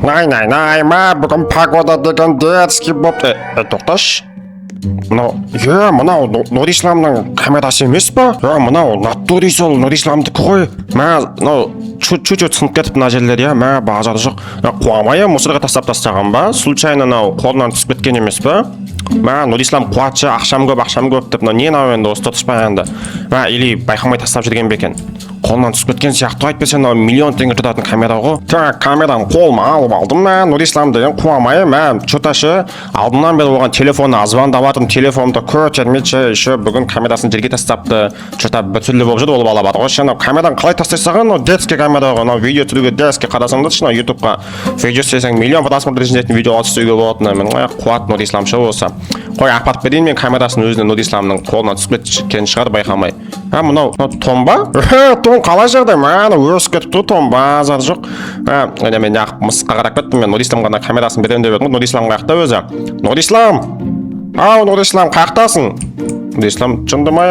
Най, бүгін погода деген детский бопты. Тоқташ. Мынау Нұр Исламның камерасы емес па? Мынау натури сол Нұр Исламдікі ғой. Чуть-чуть сынып кетіп мына жерлер, базар жоқ. Қуамай мусорға тастаған ба? Случайно қолынан түсіп кеткен емес па? Нұр Ислам қуатшы, ақшам көп деп, не енді осы тұтыспай енді. Или байқамай тастап жүрген бекен. Қолынан түсіп кеткен сияқты айтпесе, миллион теңге тұратын камера ғой. Камерам қолыма алып алдым, Нұр Ислам деген қуамай, чоташы алдымнан бері оған телефонына звондап жатырмын, телефонымды көтермейді, еще бүгін камерасын жерге тастапты. Что-то бір түрлі болып жүр, ол бала бар ғой. Сен камерадан қалай тастайсың? Детский камера ғой. Видео түсіруге детский қарасаң да, ютубқа видео істесең миллион просмотр жететін видео түсіруге болатын. Мен қуат Нұр Ислам шоу болса. Қой апарып берейін, мен камерасын өзіне Нұр Исламның қолынан түсіп кеткен шығар байқамай. Мынау томба? Том қалай жағдай? Өсіп кетіп тұр, томба зар жоқ. Мен мысқа қарап кеттім, мен Нұр Исламға камерасын беремін деп едім. Нұр Ислам қаяқта өзі? Нұр Ислам! Нұр Ислам қаяқтасың? Нұр Ислам жындымай,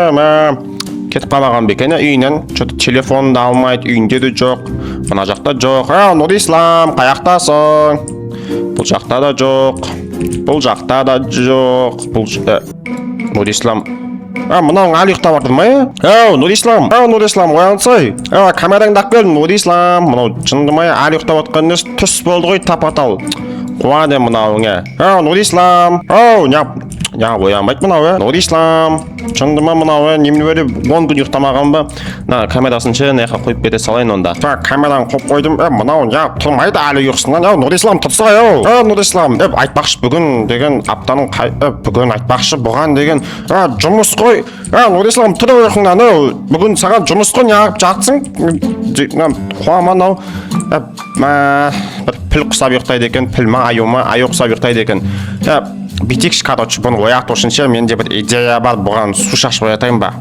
кетіп қалмаған бекен, үйінен телефонды алмайды, үйінде де жоқ, мына жақта жоқ. Нұр Ислам қаяқтасың? Бұл жақта да жоқ, бұл жақта да жоқ. Нұр Ислам мынауың әлі ұйықтап жатыр ма? Нұр Ислам, оянсай. Камераңды алып келдім, Нұр Ислам. Мынау жындымай әлі ұйықтап жатқан емес, түс болды ғой, тапа-тал. Қуады мынауыңа. Нұр Ислам. Оянбайды мынау, Нұр Ислам. Жындыма мынау, немен бері 10 күн ұйықтамаған ба? Камерасын шеneқа қойып бере салайын онда. Камераны қойып қойдым. Мынау, тұрмайды әлі ұйықсынан. Нұр Ислам тұрса, Нұр Ислам. Айтпақшы бүгін деген аптаның бүгін айтпақшы бұған деген жұмыс қой. Нұр Ислам тұр ұйқыңнан. Бүгін саған жұмыс қой, неғып жатсың? Қуама мынау. Піл құсап ұйықтайды екен, піл ма, аю құсап ұйықтайды екен. Битекші, короче, бұны ояқты үшінші менде бір идея бар, бұған су шашып оятайын ба?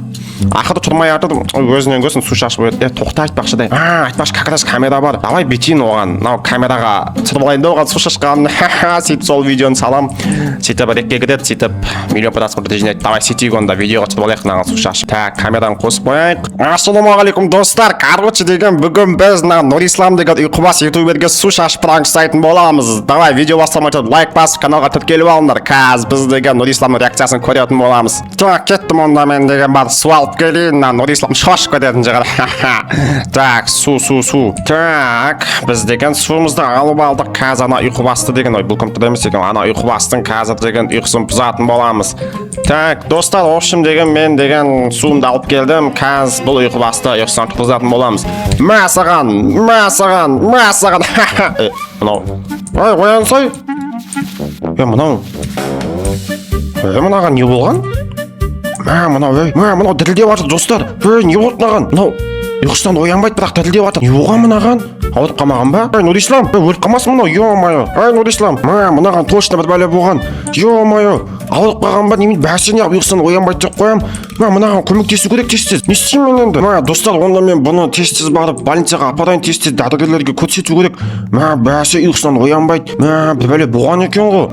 Ақыры тұрмай атырдым, өзінен көзін су шашып оятты. Тоқта айтпақшыдай. Айтпақшы, как раз камера бар. Давай бетейін оған, камераға тұрып алайын да оған су шашқан. Сөйтіп сол видеоны салам. Сөйтіп рекке кіреді, сөйтіп миллион просмотр жинайды. Давай сөйтейік онда видеоға тұрып алайық мынаған су шашып. Камераны қосып қояйық. Ассалаумағалейкум достар. Короче деген бүгін біз Нұр Ислам деген ұйқыбас ютуберге су шашып пранк жасайтын боламыз. Давай видео бастамай тұрып лайк басып каналға тіркеліп алыңдар. Қазір біз деген Нұр Исламның реакциясын көретін боламыз. Кеттім онда мен деген бар су алып келейін, Нұр Ислам шашып кететін жағар. Су. Біз деген суымызды алып алдық. Қазір ана ұйқыбасты деген, бұл кім емес екен, ана ұйқыбастың қазір деген ұйқысын бұзатын боламыз. Достар, общем деген мен деген суымды алып келдім. Қазір бұл ұйқыбасты ұйқысын бұзатын боламыз. Мәсаған. Мынау. Оянсай. Мынаған не болған? Мынау дірілдеп жатыр достар. Не болды мынаған? Мынау ұйқысынан оянбайды, бірақ дірілдеп жатыр. Не болған мынаған? Ауырып қалмаған ба? Нұр Ислам, өліп қалмасын мынау, ё-моё. Нұр Ислам, мынаған точно бір бәле болған. Ё-моё, ауырып қалған ба? Немен бәсе неғып ұйқысынан оянбайды деп қоям. Мынаған көмектесу керек тез. Не істеймін мен енді? Достар, онда мен бұны тез барып больницаға апарайын, тез дәрігерлерге көрсету керек. Бәсе ұйқысынан оянбайды. Бір бәле болған екен ғой.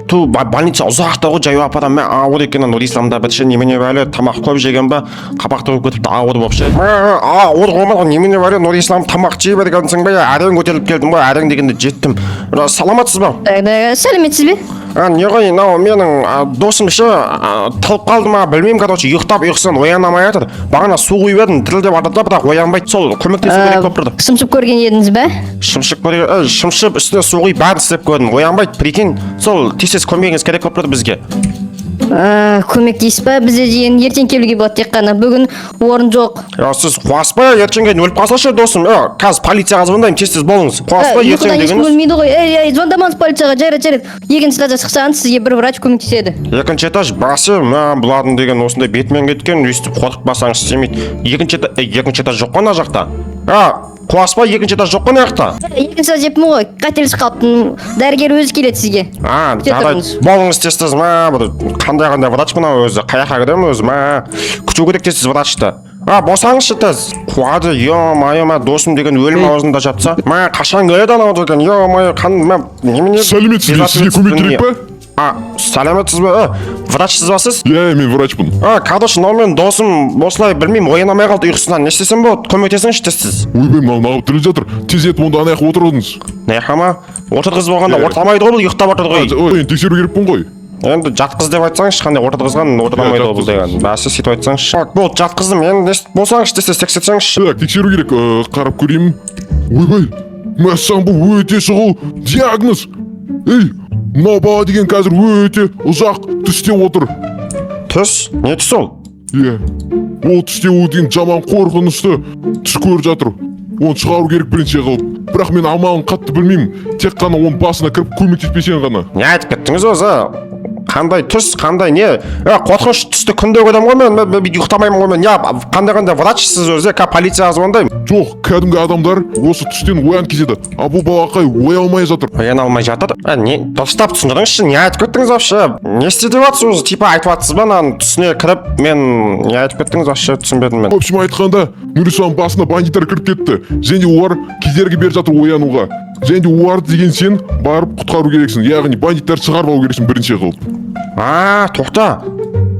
Больница ұзақта ғой, жаяу апарам. Ауыр екен Нұр Исламда бітші немене бәле, тамақ көп жеген ба, қабақты болып кетіпті, ауыр болып ше. Ауыр ғомар, немене бәле, Нұр Ислам тамақ жей бергенсің бе, әрең көтеріліп келдім ғой, әрең дегенде жеттім. Саламатсыз ба? Сәлеметсіз бе? Не ғой, менің досым ше, тылып қалды ма, білмеймін, короче, ұйықтап ұйықсын, оянамай жатыр. Бағана су құйып едім, тірілдеп жатыр да, бірақ оянбайды. Сол көмектесу керек болып тұрды. Шымшып көрген едіңіз бе? Шымшып үстіне су құйып бәрін істеп көрдім, оянбайды. Прикинь, сол тез көмегіңіз керек болып тұрды бізге. Көмектейсіз ба? Бізде дейін ертең келуге болады, тек қана бүгін орын жоқ. Сіз қуаспай, ертеңге өліп қалсашы досым. Қазір полицияға звондаймын, тез болыңыз. Қуаспай, ертең дегеніз. Бөлмейді ғой. Звондамаңыз полицияға, жарайды. Екінші этажға шықсаңыз, сізге бір врач көмектеседі. Екінші этаж басы, бұлардың деген осындай бетімен кеткен, өйстіп қорқытпасаңыз істемейді. Екінші этаж жоқ қана жақта. Қуаспай, екінші этаж жоқ қана жақта. Екінші этаж жеппін ғой, қателесіп қалыптым. Дәрігер өзі келеді сізге. Болыңыз тез, қандай врач мынау өзі, қаяққа кіремін өзі, күту керек тез врачты. Босаңызшы тез. Қуады, ё-моё, досым деген өлім аузында жатса. Қашан келеді анау деген, ё-моё, немене? Сәлеметсіз бе, сізге көмек керек па? сәлеметсіз бе? Врачсыз ба сіз? Иә, мен врачпын. Короче, мынау менің досым осылай білмеймін ояна алмай қалды ұйқысынан. Не істесем болады? Көмектесіңізші тез. Ойбай, мынау нағып тіріліп жатыр. Тез етіп онда ана жаққа отырыңыз. Не қама? Отырғызып болғанда орталамайды ғой бұл, ұйықтап отыр ғой. Ой, тексеру керекпін ғой. Енді жатқыз деп айтсаңызшы, қандай отырғызған отырламайды ғой бұл деген. Бәсе сөйтіп айтсаңызшы. Болды, жатқыздым. Енді болсаңызшы десе тексерсеңізші. Так, тексеру керек. Қарап көрейін. Ойбай, мәссаған бұл өте шұғыл диагноз. Ей, мынау бала деген қазір өте ұзақ түсте отыр. Түс? Не түс ол? Иә, ол түсте ол деген жаман қорқынышты түс көріп жатыр. Оны шығару керек бірінші қылып. Бірақ мен амалын қатты білмеймін. Тек қана оның басына кіріп көмектеспесең ғана. Не айтып кеттіңіз өзі? Қандай түс, қандай не? Қорқыныш түсті күнде көремін ғой мен ұйықтамаймын ғой мен. Қандай врачсыз өзі, полицияға звондаймын. Жоқ, кәдімгі адамдар осы түстен оянып кетеді. А бұл балақай ояна алмай жатыр. Ояна алмай жатыр? Не, дұрыстап түсіндіріңізші, не айтып кеттіңіз вообще? Не істе деп жатсыз өзі? Типа айтып жатсыз ба, мынаның түсіне кіріп, мен не айтып кеттіңіз вообще түсінбедім мен. В общем айтқанда, Нұрисламның басына бандиттар кіріп кетті. Және олар кедергі беріп жатыр оянуға. Және оларды деген сен барып құтқару керексің. Яғни бандиттар шығарып алу керексің бірінші қылып. Тоқта.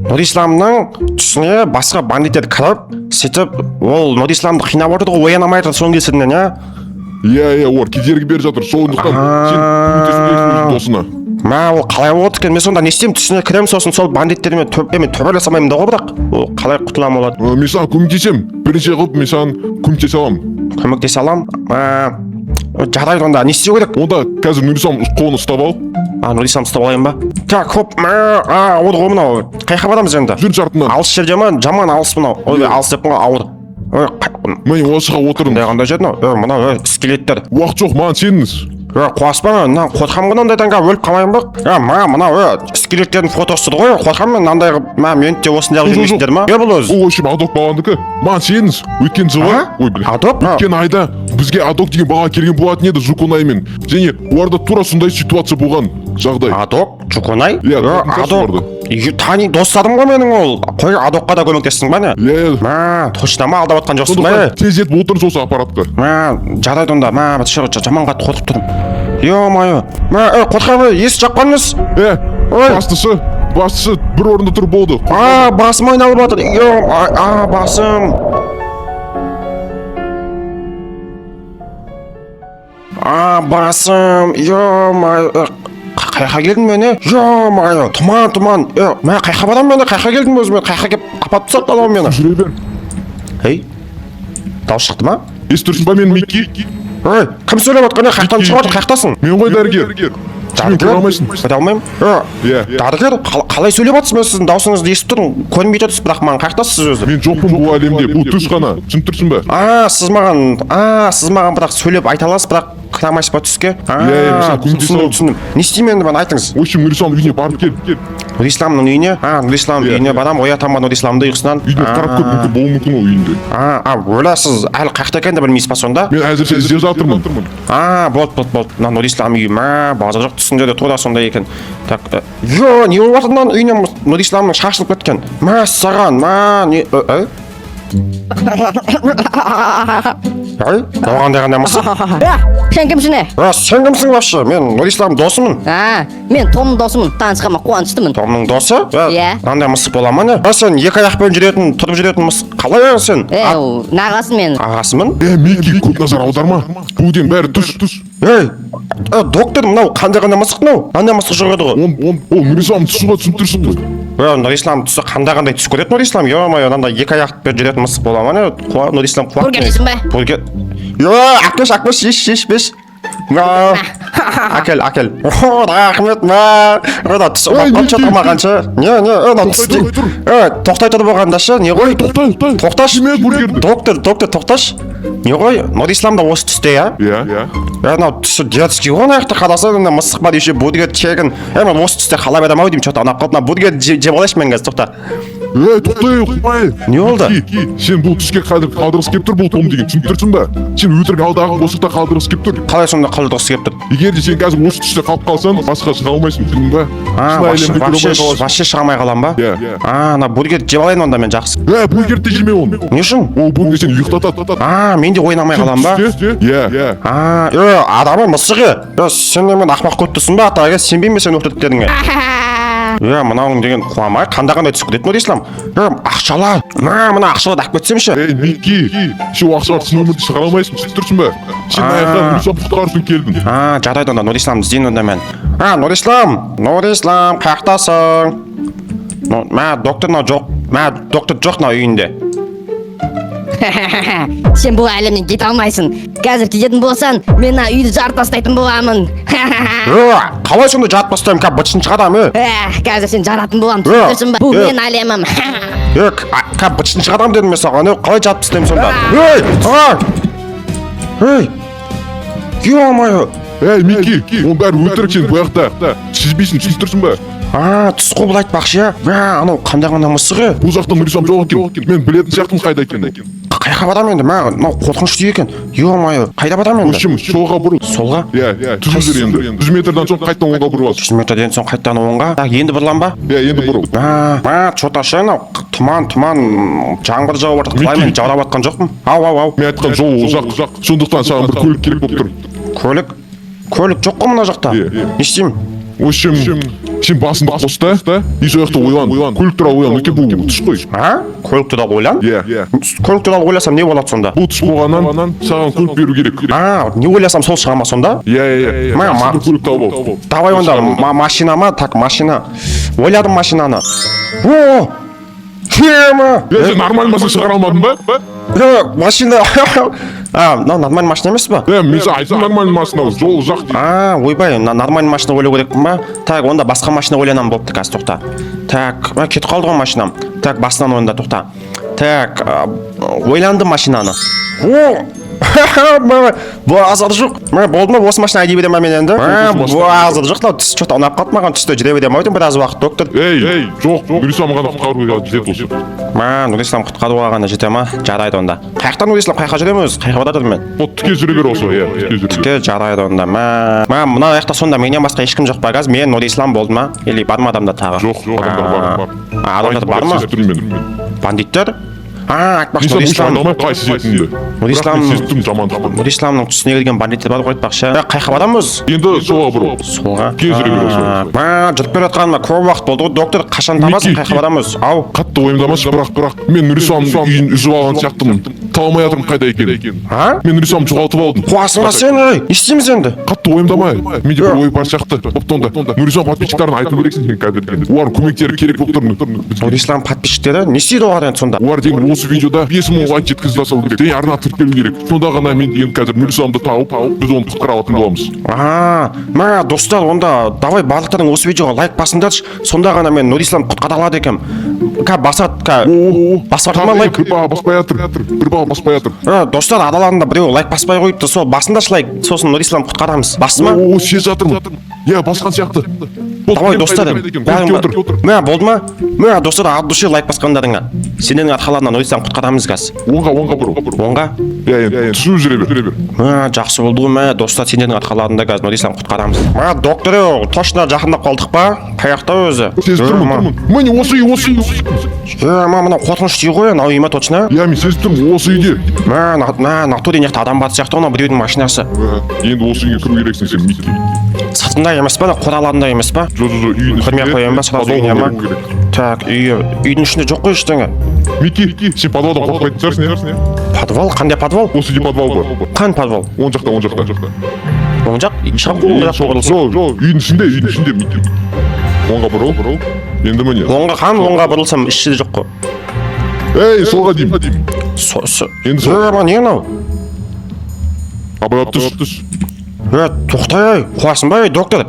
Нұрисламның түсіне басқа бандиттер кіріп, сөйтіп ол Нұрисламды қинап отыр ғой, ояна алмай жатыр соның кесірінен, Иә, олар кедергі беріп жатыр. Сондықтан сен көмектесуің досына. Ол қалай болады екен? Мен сонда не істеймін? Түсіне кіремін, сосын сол бандиттермен төбелесе алмаймын да ғой, бірақ ол қалай құтыламын болады? Мен саған көмектесем. Бірінші қылып мен саған көмектесе аламын. Көмектесе аламын? Жарайды онда, не істеу керек? Онда қазір Нұрислам қолын ұстап ал. Нұрислам ұстап алайын ба? Так, хоп, ауыр ғой мынау. Қай жаққа барамыз енді? Жүр жартынан. Алыс жерде ма? Жаман алыс мынау. Ой, алыс деппін ғой, ауыр. Міне осыға отырыңыз. Қандай жер мынау? Скелеттер. Уақыт жоқ, маған сеніңіз. Қуаспа, қорқамын ғой ондайдан өліп қалмайын ба? Мынау скелеттердің фотосы ғой, қорқамын мен андай мен де осындай жүрмейсіңдер ма? Бұл өзі? Ол общем адок баландікі. Маған сеніңіз. Өткен жылы, Адок? өткен айда бізге адок деген бала келген болатын еді Жуконаймен. Және оларда тура сондай ситуация болған жағдай. Адок? Жуконай? Иә, Адок. Достарым ғой менің ол. Қой, Адокқа да көмектестің ба не? Иә. Точно ма алдап отқан жоқсың ба? Тез етіп отырыңыз осы аппаратқа. Жарайды онда. Жаман қатты қорқып тұрмын. Ё-моё. Қорқамын, ес жаққаныңыз? Бастысы бір орында тұр болды. Басым айналып жатыр. Басым. Басым. Ё-моё. Қайқа келдің мен, Ё-моё. Тұман. Қайқа барам мен, қайқа келдің өзімен, қайқа кеп апат тұсап алам мені. Жүре бер. Ей, дауыс шықты ма? Естірсің ба мен Микки? Кім сөйлеп отқан, қайқтан шығып отыр, қайқтасың? Мен ғой дәрігер. Дәрігер? Көре алмаймын? Дәрігер? Қалай сөйлеп жатсыз, мен сіздің даусыңызды естіп тұрмын, көрінбей тұрсыз, бірақ маған қайықтасыз өзі? Мен жоқпын бұл әлемде, бұл түс қана, түсініп тұрсың ба? Сіз маған бірақ сөйлеп айта аласыз, бірақ кіре алмайсыз ба түске? Түсіндім. Не істеймін енді, мен айтыңыз. В общем, Нұрисламның үйіне барып кел. Нұрисламның үйіне? Нұрисламның үйіне барам, оятам ба Нұрисламды ұйқысынан? Үйіне қарап көр, мүмкін болуы мүмкін ол үйінде. Ойласыз, әлі қайықта екенін де білмейсіз ба сонда? Мен әзірше іздеп жатырмын. Болды. Мына Нұрислам үйі, базар жоқ түсінде де тура сондай екен. Так, не болып жатыр мынаның үйіне Нұрисламның шашылып кеткен? Саған, оғандай қандай мысық? Сен кімсің? Сен кімсің вообще? Мен Нұрисламның досымын. Мен Томның досымын, танысқаныма қуаныштымын. Томның досы? Иә. Қандай мысық бола ма не? Сен екі аяқпен тұрып жүретін мысық. Қалай сен? Нағасың мен. Ағасымын? Микки, көп назар аударма. Буден бәрі түс. Доктор, мынау қандай мысық мынау? Қандай мысық жүреді ғой? Ол Нұрислам түсі ғой, түсініп тұрсың ғой. Нұрислам түсі қандай түс көреді Нұрислам? Ё-моё, екі аяқпен жүретін мысық бола ма не? Нұрислам қуат. Бургер жейсің ба? Бургер. Ақмеш, еш. Әкел. Рахмет, түсі қанша тұрмағанша. Тоқтай тұр болғандашы, не ғой? Тоқташы. Доктор, тоқташы. Не ғой? Нұрисламда осы түсте, Иә. Түсі детский ғой, аяқта қараса, мысық бар, еще бургер тегін. Мен осы түсте қалай бәдім ау деймін, что-то анап қалып, бургер жеп алайшы мен қазір, тоқта. тоқтай қоймай. Не болды? Сен бұл түске қалдырғысы келіп тұр бұл Том деген, түсініп тұрсың ба? Сен өтірік алдағы осықта қалдырғысы келіп тұр. Қалай сонда қалдырғысы келіп тұр? Егер де сен қазір осы түсте қалып қалсаң, басқа шыға алмайсың, түсіндің ба? Вообще шыға алмай қалам ба? Иә. Ана бургер жеп алайын онда мен жақсы. Бургерді жеме оны. Не үшін? Ол бүгінгі сен ұйықтатады. Мен де ойнамай қалам ба? Иә. Адамы мысығы. Сен мен ақымақ көттісің ба ата? Сенбеймін сен өтіріктеріңе. Мынауың деген қуамай қандай түсіп кетеді Нұрислам. Ақшала. Мына ақшаларды алып кетсемші. Мики, сен ақшаларды сен өмірде шығара алмайсың, түсініп тұрсың ба? Сен аяқтан Нұрислам құтқару үшін келдің. Жарайды онда Нұрисламды іздейін онда мен. Нұрислам, қаяқтасың? Доктор жоқ. Доктор жоқ үйінде. Сен бұл әлемнен кете алмайсың. Қазір кететін болсаң, мен үйді жарып тастайтын боламын. Қалай сонда жарып тастаймын? Бытшын шығадам, Қазір сен жаратын болам, түсіндірсің ба? Бұл мен әлемім. Бытшын шығадам дедім мен саған. Қалай жарып тастаймын сонда? Ё-моё! Мики, оның бәрі өтірік сен бұл жақта. Сезбейсің, түсініп тұрсың ба? Түс қобыл айтпақшы. Анау қандай ғана мысығы? Бұл жақта Нұрислам жоқ екен. Мен білетін сияқтымын қайда екенін. Қайда барам енді? Мынау қорқынышты екен. Ё-моё, қайда барам енді? Көшім, солға бұрыл. Солға? Иә, 100 енді. 100 метрден соң қайттан оңға бұрыл. 100 метрден соң қайттан оңға? Енді бұрылам ба? Иә, енді бұрыл. Чоташы, тұман, жаңбыр жауып жатыр. Қалай мен жаурап жатқан жоқпын? Ау. Мен айтқан жол ұзақ. Сондықтан саған бір көлік керек болып тұр. Көлік жоқ қой мына жақта. Не істеймін? Сен басыңды қос та, и сол жақта ойлан. Көлік туралы ойлан, өйткені бұл түс қой. Көлік туралы ойлан? Иә. Көлік туралы ойласам не болады сонда? Бұл түс болғаннан саған көлік беру керек. Не ойласам сол шыға ма сонда? Иә. Бір көлік тауып ал. Давай онда машина ма? Так, машина. Ойладым машинаны. Сен нормальный машина шығара алмадың ба? Машина. Мынау нормальный машина емес па? Мен саған айттым нормальный машина, жол ұзақ дейді. Ойбай, нормальный машина ойлау керекпін ба? Так, онда басқа машина ойланам болыпты қазір, тоқта. Так, кетіп қалды ғой машинам. Так, басынан онда тоқта. Так, ойландым машинаны. Бұл азады жоқ. Болды ма осы машина айдай берем ба мен енді? Бұл азады жоқ, түс что-то ұнап қалды маған, түсті жүре берем ау деймін біраз уақыт, доктор. Жоқ, Нұрислам ғана құтқаруға жетеді осы. Нұрислам құтқаруға ғана жете ма? Жарайды онда. Қаяқтан Нұрислам, қаяққа жүремін өзі? Қаяққа бардым мен? Тіке жүре бер осы, тіке жарайды онда. Мына аяқта сонда менен басқа ешкім жоқ па қазір? Мен Нұрислам болды ма? Или бар ма адамдар тағы? Жоқ, адамдар бар. Адамдар бар ма? Бандиттер? Айтпақшы Нұрисламның түсіне келген бандиттер бар ғой айтпақшы. Қайқа барамыз? Енді солға бұрыл. Солға? Кезіре бер осы. Жүріп келе жатқаныма көп уақыт болды ғой, доктор. Қашан табасың? Қайқа барамыз? Ау. Қатты ойымдамашы, бірақ мен Нұрисламның үйін үзіп алған сияқтымын. Таламай жатырмын қайда екенін. Мен Нұрисламды жоғалтып алдым. Қуасың ба сен? Не істейміз енді? Қатты ойымдамай. Менде бір ой бар сияқты. Бопты онда. Нұрислам подписчиктарына айту керексің сен қазір. Олардың көмектері керек болып тұр. Нұрислам подписчиктері не істейді олар енді сонда? Олар деген осы видеода 5000 лайк жеткізіп тастау керек. Және арна тіркелу керек. Сонда ғана мен деген қазір Нұрисламды тауып, біз оны құтқара алатын боламыз. Достар, онда давай барлықтарың осы видеоға лайк басыңдаршы. Сонда ғана мен Нұрисламды құтқара алады екенмін. Басады ма лайк? Бір бала баспай жатыр. Достар, араларында біреу лайк баспай қойыпты, сол басындаршы лайк, сосын Нұрисламды құтқарамыз. Басы ма? Сезіп жатырмын. Иә, басқан сияқты. Давай достар, болды ма? Достар, от души лайк басқандарыңа. Сендердің арқаларынан Нұрисламды құтқарамыз қазір. Оңға бұрыл. Оңға? Иә, түсіп жүре бер. Жақсы болды ғой, достар, сендердің арқаларында қазір Нұрисламды құтқарамыз. Доктор, точно жақындап қалдық па? Қаяқта өзі? Сезіп тұрмын. Міне осы үй. Мына қорқынышты үй ғой, мынау үй ма точно? Иә, мен сезіп тұрмын, осы үйде. Натуре неқта адам баты сияқты, оны біреудің машинасы. Енді осы үйге кіру керексің сен, Микки. Сыртында емес па, қораларында емес па? Жоқ, үйдің ішінде. Кірмей қояйын ба, сразу үйіне ма? Так, үйдің ішінде жоқ қой ештеңе. Микки, сен подвалдан қорқпайтын шығарсың, иә? Подвал? Қандай подвал? Осы үйде подвал бар. Қандай подвал? Оң жақта. Оң жақ? Жоқ, үйдің ішінде, Микки. Оңға бұрыл. Енді міне. Оңға бұрылсам іші жоқ қой. Солға деймін. Енді солға. Не мынау? Абайлап түс. Тоқтай, қуасың ба, доктор?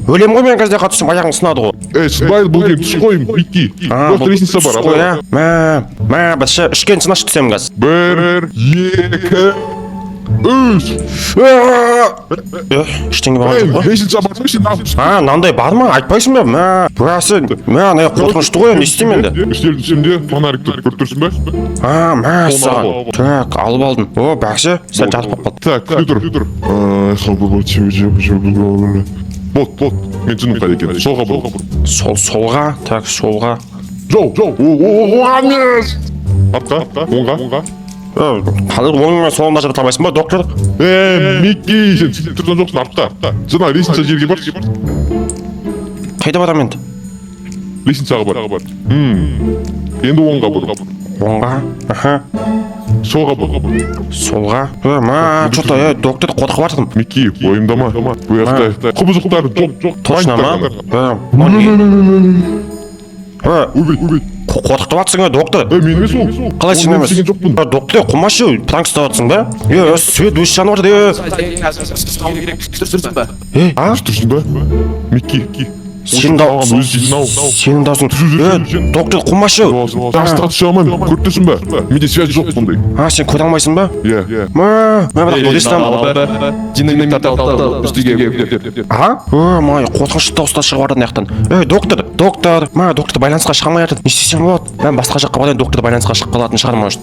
Өлем ғой мен қазір қатысым, аяғың сынады ғой. Сынбайды, бұл кем түс қойым, Микки. Доктор лестница бар. Біз үшкен сынаш түсем қазір. 1, 2, Ештеңе болған жоқ қой. лестница бар ма сен алып Мынандай бар ма? Айтпайсың ба? Сен ана қорқынышты ғой, не істеймін енді? үстел түсемде фонарик тұр, көріп тұрсың ба? Мәссаған. Так, алып алдым. О, бәкші, сәл жатып қалып қалды. Так, күтір. Вот, мен түсіндім қайда екенін. Солға бұрыл. Солға, так, солға. Жоу, емес. Артқа, оңға. Қазір оң мен солында жата алмайсың ба, доктор? Микки, сен тұрған жоқсың, артқа. Жаңа лестница жерге бар. Қайда барам енді? Лестницаға бар. Енді оңға бұрыл. Оңға, Солға бұрыл. солға. Что-то, доктор, қорқып жатырмын. Микки, ойымдама. Бұл жақта құбызықтар жоқ. Точно ма? Убей. Қорқытып жатсың, доктор. Мен емес ол. Қалай сен емес? жоқпын. Доктор, қумашы, пранк ұстап жатсың ба? Свет өші жанып жатыр. Тұрсың ба? Микки. Сенің даусың. Доктор, қумашы. Жастыға түсе алмаймын, көріп тұрсың ба? Менде связь жоқ бұндай. Сен көре алмайсың ба? Иә. Бірақ Нұрислам. Қорқынышты дауыстар шығып жатыр мынаяқтан. Доктор. Доктор байланысқа шыға алмай жатыр. Не істесем болады? Мен басқа жаққа барайын, доктор байланысқа шығып қалатын шығар может.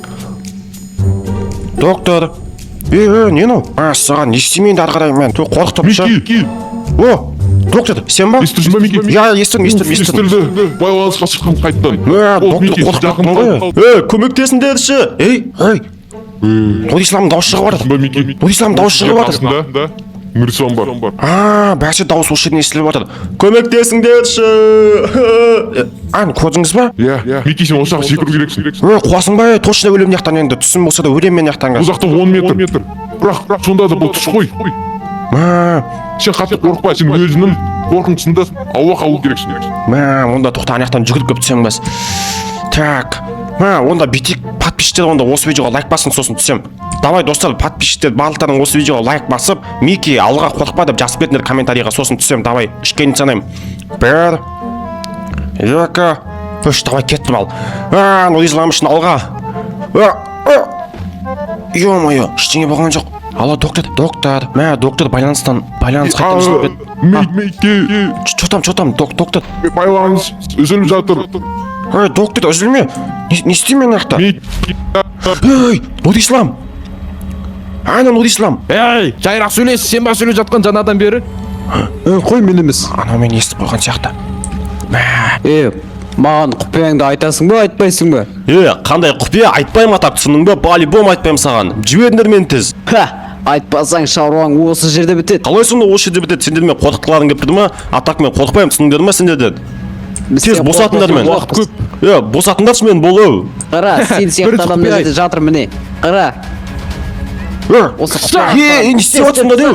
Доктор. Не ну? Саған не істеймін енді ары қарай мен? Қорқытып ша. Микки. Доктор, сен ба? Естірсің ба, Микки? Естірдім. Естірді. Байланысқа шыққым қайттан. Доктор қорқытып қой. Көмектесіңдерші. Нұрисламның дауысы шығып жатыр. Нұрисламның дауысы шығып жатыр. Да. Нұрислам бар. Бәсе дауыс осы жерден естіліп жатыр. Көмектесіңдерші. Көрдіңіз ба? Иә. Микки, сен осы жаққа секіру керексің. Қуасың ба? Точно өлем яқтан енді. Түсім болса да өлем мен яқтан. Бұл жақта 10 метр. Бірақ сонда да бұл түс қой. Сен қатты қорықпа, сен өзінің қорқынышында ауа қалу керексің. Онда тоқта аяқтан жүгіріп көп түсем бәс. Так. Онда битек подписчиктер онда осы видеоға лайк бассын, сосын түсем. Давай достар, подписчиктер барлықтарың осы видеоға лайк басып, Микки алға қорықпа деп жазып кетіңдер комментарийға, сосын түсем. Давай, ішкенін санаймын. 1 2 3, давай кеттім ал. Нұрислам үшін алға. Ё-моё, ештеңе болған жоқ. Алло, доктор. Байланыс қайтып үзіліп кетті. Микки. Чотам, доктор. Байланыс үзіліп жатыр. Доктор, үзілме. Не істеймін мен яқта? Нұрислам. Нұрислам. Жайырақ сөйлес, сен ба сөйлеп жатқан жаңадан бері? Қой, мен емес. Анау мен естіп қойған сияқты. Маған құпияңды айтасың ба, айтпайсың ба? Қандай құпия? Айтпаймын атап, түсіндің ба? По-любому айтпаймын саған. Жіберіңдер мені тез. Айтпасаң шаруаң осы жерде бітеді. Қалай сонда осы жерде бітеді? Сендер мен қорқытқыларың келіп тұрды ма? Атақ мен қорықпаймын, түсіндіңдер ма сендерден? Тез босатыңдар мен. Уақыт көп. Босатыңдаршы мен болу. Қара, сен сияқты адам мына жерде жатыр міне. Қара. Осы құпия. Не істеп жатсыңдар деу?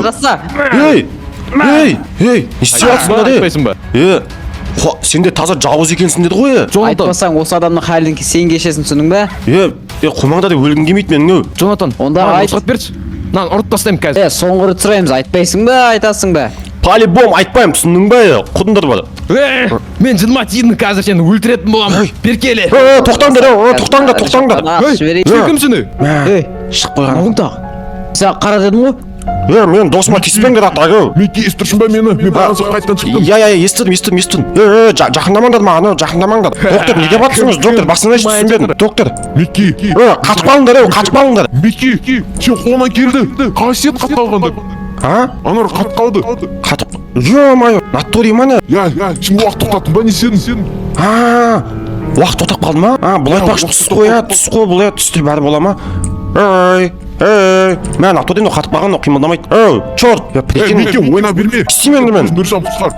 Не істеп жатсыңдар деу? Айтпайсың ба? Сен де таза жауыз екенсіңдер ғой. Айтпасаң осы адамның халін сен кешесің, түсіндің ба? Қоймаңда да өлгім келмейді менің. Джонатан, онда айт. рұқсат берші. Ұрып тастаймын қазір. Соңғы рет сұраймыз, айтпайсың ба, айтасың ба? По-любому айтпаймын, түсіндің ба? Құдыңдар бар. Мен жыныма тидің қазір сені өлтіретін боламын. Беркеле. Тоқтаңдар. Кімсің? Шығып қойған. Сен қара дедің ғой? Мен досыма тиіспеңдер аттағы. Микки, естірсің ба мені? Мен байланысқа қайттан шықтым. Естідім. Жақындамаңдар маған, жақындамаңдар. Доктор, не деп жатсыңыз? Доктор, басына еш түсінбедім. Доктор. Микки. Қашып қалыңдар. Микки, сен қолынан келді. Қасиет қатып қалғанды. Анар қатып қалды. Ё-моё, натуре мане. Сен уақыт тоқтаттың ба не сен? Уақыт тоқтап қалды ма? Бұл айтпақшы түс қой, бұл түсте бәрі бола ма? Мен атоден қатып қалған, қимылдамайды. Чорт! Микки, ойна берме. Істеймін мен. Нұрислам тұтқар.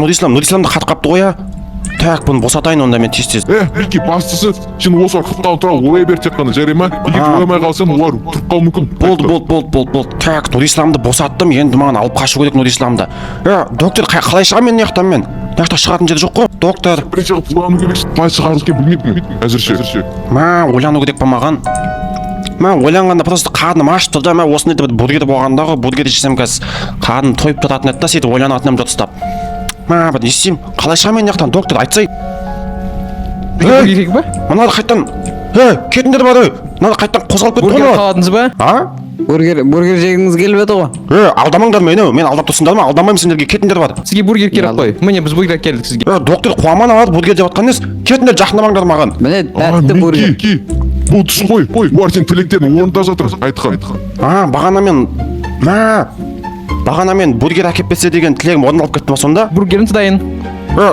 Нұрисламды қатып қапты ғой, Так, бұны босатайын онда мен тез. Микки, бастысы, сен осы қыптау тұра олай бер тек қана, жарай ма? Егер ойламай қалсаң, олар тұрып қалу мүмкін. Болды. Так, Нұрисламды босаттым, енді маған алып қашу керек Нұрисламды. Доктор, қалай шығам мен яқтан мен? Яқта шығатын жер жоқ қой, доктор. Бірінші қылып ойлану керек, қалай шығарып білмеймін, әзірше. Ойлану керек па маған? Ойланғанда просто қарным ашып тұрды, осындай бір бургер болғанда ғой, бургер жесем қазір қарным тойып тұратын еді да, сөйтіп ойланатыным жоқ ұстап. Бір не істеймін? Қалай шығам мен яқтан, доктор, айтсай. Керек ба? Мынады қайттан, кетіңдер бар, мынады қайттан қозғалып кетті ғой. Бургер қаладыңыз ба? бургер жегіңіз келіп еді ғой. Алдамаңдар мені, мен алдап тұрсыңдар ма? Алдамаймын, сендерге кетіңдер бар. Сізге бургер керек қой. Міне біз бургер келдік сізге. Доктор қуаман алады бургер деп жатқан емес. Кетіңдер, жақындамаңдар маған. Міне тәтті бургер. Микки, бұл түс қой. Олар сенің тілектерін орындап жатыр. Айтқан. Бағана мен бургер әкеп берсе деген тілегім орындалып кетті ма сонда? Бургеріңіз дайын.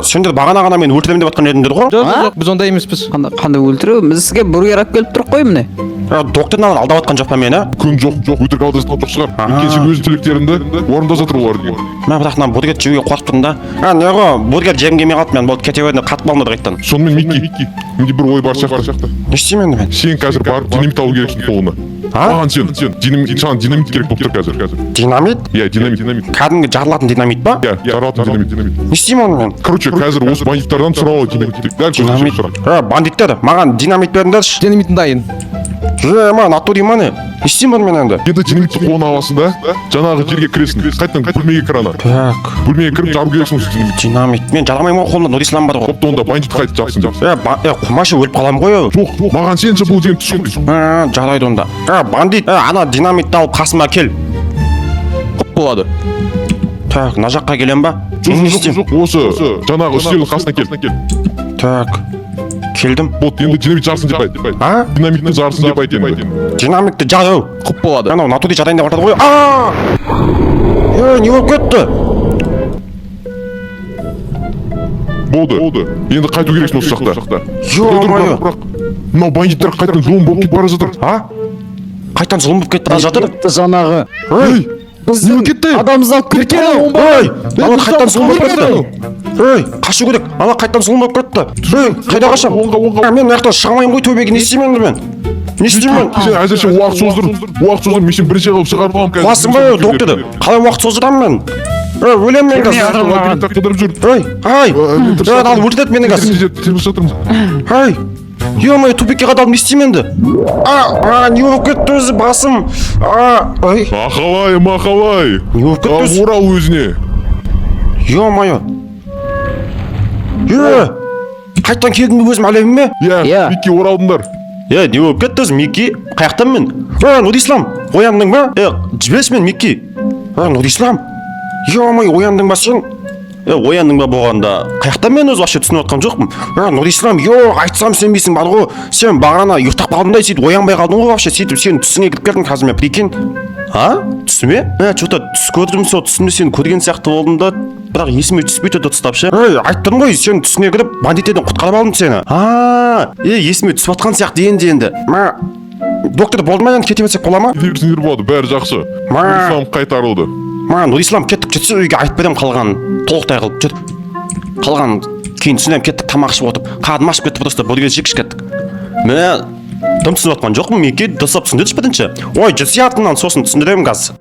Сендер бағана ғана мен өлтіремін деп жатқан едіңдер ғой? Жоқ, біз ондай емеспіз. Қандай өлтіру? Біз сізге бургер алып келіп тұрық қой міне. Доктордан алдап жатқан жоқ па мені? Күн жоқ, өтірік алдастырып жоқ шығар. Микки сен өз тілектеріңді орындап жатыр олар деген. Мен бірақ мына бургер жеуге қорқып тұрмын да. Не ғой, бургер жегім келмей қалды, мен болды кете бердім, қатып қалдым қайттан. Сонымен Микки, менде бір ой бар сияқты. Не істеймін енді мен? Сен қазір барып динамит алу керексің қолына. Маған сен динамит керек болып тұр қазір. Динамит? Иә, динамит. Кәдімгі жарылатын динамит па? Иә, жарылатын динамит. Не істеймін оны мен? Короче, қазір осы бандиттардан сұрау динамит. Дәл Динамит? Бандиттер, маған динамит беріңдерші. Динамитің дайын. Натури мане. Не істеймін оны мен енді? Енді динамитті қолына аласың да, жаңағы жерге кіресің. Қайттан бөлмеге кір ана. Так. Бөлмеге кіріп жару керексің динамит. Динамит. Мен жарамаймын ғой, қолымда Нұрислам бар ғой. Қопты онда бандит қайтып жақсың. Құмашы өліп қаламын ғой. Жоқ, маған сенші бұл деген түс қой. Жарайды онда. Бандит, ана динамитті алып қасыма кел. Болады. Так, мына жаққа келем ба? Жоқ, осы жаңағы үстелдің қасына кел. Так. Келдім. Вот, енді динамит жарсын деп айт. Динамитті жарсын деп айт енді. Динамитті жар. Құп болады. Анау натури жарайын деп жатады ғой. Не болып кетті? Болды. Енді қайту керексің осы жақта. Ё-моё. Мынау бандиттер қайтадан зұлым болып кетіп бара жатыр. Қайтадан зұлым болып кетіп бара жатыр? Жаңағы. Не кетті? Адамымызды алып кетті. Ана қайтадан зұлым болып кетті. Қашу керек. Ана қайтадан зұлым болып кетті. Қайда қашам? Мен мына жақтан шыға алмаймын ғой, төбеге. Не істеймін енді мен? Не істеймін? Сен әзірше уақыт создыр. Мен сен бірінші қалып шығарып аламын қазір. Қуасың ба, доктор? Қалай уақыт создырамын мен? Өлем мен қазір. Қыдырып жүр. Ал өлтіреді мені қазір. Ё-моё, тупикке қадалдым, не істеймін енді? Не болып кетті өзі, басым. Мақалай. Не болып кетті өзі? Орал өзіне. Ё-моё. Қайттан келдің бе өзім әлемім бе? Иә, Микки оралдыңдар. Не болып кетті өзі, Микки? Қаяқтан мен? Нұрислам, ояндың ба? Жіберші мен, Микки. Нұрислам. Ё-моё, ояндың ба сен? Ояндың ба болғанда? Қаяқтан мен өзі вообще түсініп отқан жоқпын. Нұрислам, айтсам сенбейсің бар ғой. Сен бағана ұйықтап қалдыңдай сөйтіп оянбай қалдың ғой вообще. Сөйтіп сен түсіңе кіріп келдің қазір мен, прикинь. Түсіме? Что-то түс көрдім, сол түсімде сені көрген сияқты болдым да, бірақ есіме түспейді дұрыстап ше. Айттым ғой, сен түсіңе кіріп бандиттерден құтқарып алдым сені. Есіме түсіп отқан сияқты енді. Доктор болды ма, енді кете берсек бола ма? Кетерсіңдер болады, бәрі жақсы. Нұрислам қайтарылды. Нұрислам, кеттік, жетсе үйге айтып берем қалған толықтай қылып жүр. Қалған кейін түсінем, кеттік, тамақ ішіп отырып, қадым ашып кетті, просто бургер жегіш кеттік. Мен дым түсініп отқан жоқпын, Микки, дұрыстап түсіндірші бірінші. Ой, жетсе артынан сосын түсіндіремін қазір.